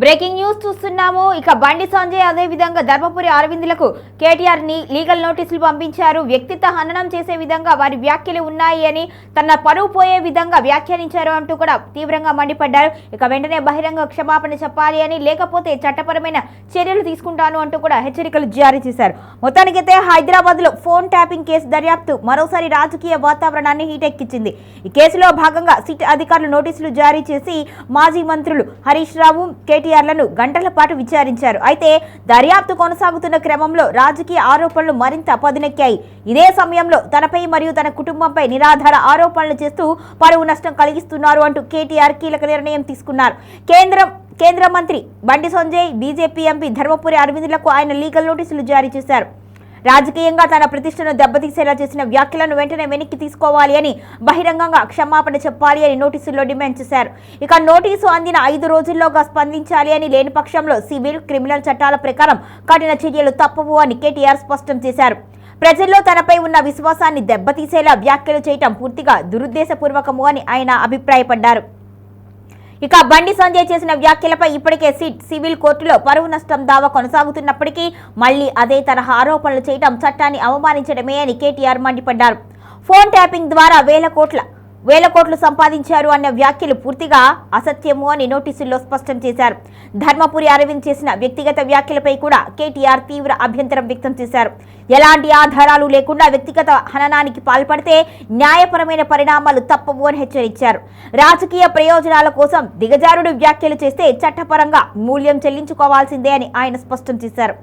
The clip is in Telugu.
బ్రేకింగ్ న్యూస్ చూస్తున్నాము. ఇక బండి సంజయ్ అదే విధంగా ధర్మపురి అరవిందులకు కేటీఆర్ లీగల్ నోటీసులు పంపించారు. వ్యక్తిత్వ హననం చేసే విధంగా వారి వ్యాఖ్యలు ఉన్నాయి అని, తన పరువు పోయే విధంగా వ్యాఖ్యానించారు అంటూ కూడా తీవ్రంగా మండిపడ్డారు. ఇక వెంటనే బహిరంగ క్షమాపణ చెప్పాలి అని, లేకపోతే చట్టపరమైన చర్యలు తీసుకుంటాను అంటూ కూడా హెచ్చరికలు జారీ చేశారు. మొత్తానికైతే హైదరాబాద్ లో ఫోన్ ట్యాపింగ్ కేసు దర్యాప్తు మరోసారి రాజకీయ వాతావరణాన్ని హీటెక్కించింది. ఈ కేసులో భాగంగా సిట్ అధికారులు నోటీసులు జారీ చేసి మాజీ మంత్రులు హరీష్ రావు, కేటీఆర్లను గంటల పాటు విచారించారు. అయితే దర్యాప్తు కొనసాగుతున్న క్రమంలో రాజకీయ ఆరోపణలు మరింత పదునెక్కాయి. ఇదే సమయంలో తనపై మరియు తన కుటుంబంపై నిరాధార ఆరోపణలు చేస్తూ పరువు నష్టం కలిగిస్తున్నారు అంటూ కేటీఆర్ కీలక నిర్ణయం తీసుకున్నారు. కేంద్ర మంత్రి బండి సంజయ్, బీజేపీ ఎంపీ ధర్మపురి అరవిందులకు ఆయన లీగల్ నోటీసులు జారీ చేశారు. రాజకీయంగా తన ప్రతిష్టను దెబ్బతీసేలా చేసిన వ్యాఖ్యలను వెంటనే వెనక్కి తీసుకోవాలి అని, బహిరంగంగా క్షమాపణ చెప్పాలి అని నోటీసుల్లో డిమాండ్ చేశారు. ఇక నోటీసు అందిన 5 రోజుల్లోగా స్పందించాలి అని, లేని పక్షంలో సివిల్, క్రిమినల్ చట్టాల ప్రకారం కఠిన చర్యలు తప్పవు అని కేటీఆర్ స్పష్టం చేశారు. ప్రజల్లో తనపై ఉన్న విశ్వాసాన్ని దెబ్బతీసేలా వ్యాఖ్యలు చేయటం పూర్తిగా దురుద్దేశపూర్వకము అని ఆయన అభిప్రాయపడ్డారు. ఇక బండి సంజయ్ చేసిన వ్యాఖ్యలపై ఇప్పటికే సివిల్ కోర్టులో పరువు నష్టం దావా కొనసాగుతున్నప్పటికీ మళ్లీ అదే తరహా ఆరోపణలు చేయడం చట్టాన్ని అవమానించడమే అని కేటీఆర్ మండిపడ్డారు. ఫోన్ ట్యాపింగ్ ద్వారా వేల కోట్లు సంపాదించారు అన్న వ్యాఖ్యలు పూర్తిగా అసత్యము అని నోటీసుల్లో స్పష్టం చేశారు. ధర్మపురి అరవింద్ చేసిన వ్యక్తిగత వ్యాఖ్యలపై కూడా కేటీఆర్ తీవ్ర అభ్యంతరం వ్యక్తం చేశారు. ఎలాంటి ఆధారాలు లేకుండా వ్యక్తిగత హననానికి పాల్పడితే న్యాయపరమైన పరిణామాలు తప్పవు అని హెచ్చరించారు. రాజకీయ ప్రయోజనాల కోసం దిగజారుడు వ్యాఖ్యలు చేస్తే చట్టపరంగా మూల్యం చెల్లించుకోవాల్సిందే అని ఆయన స్పష్టం చేశారు.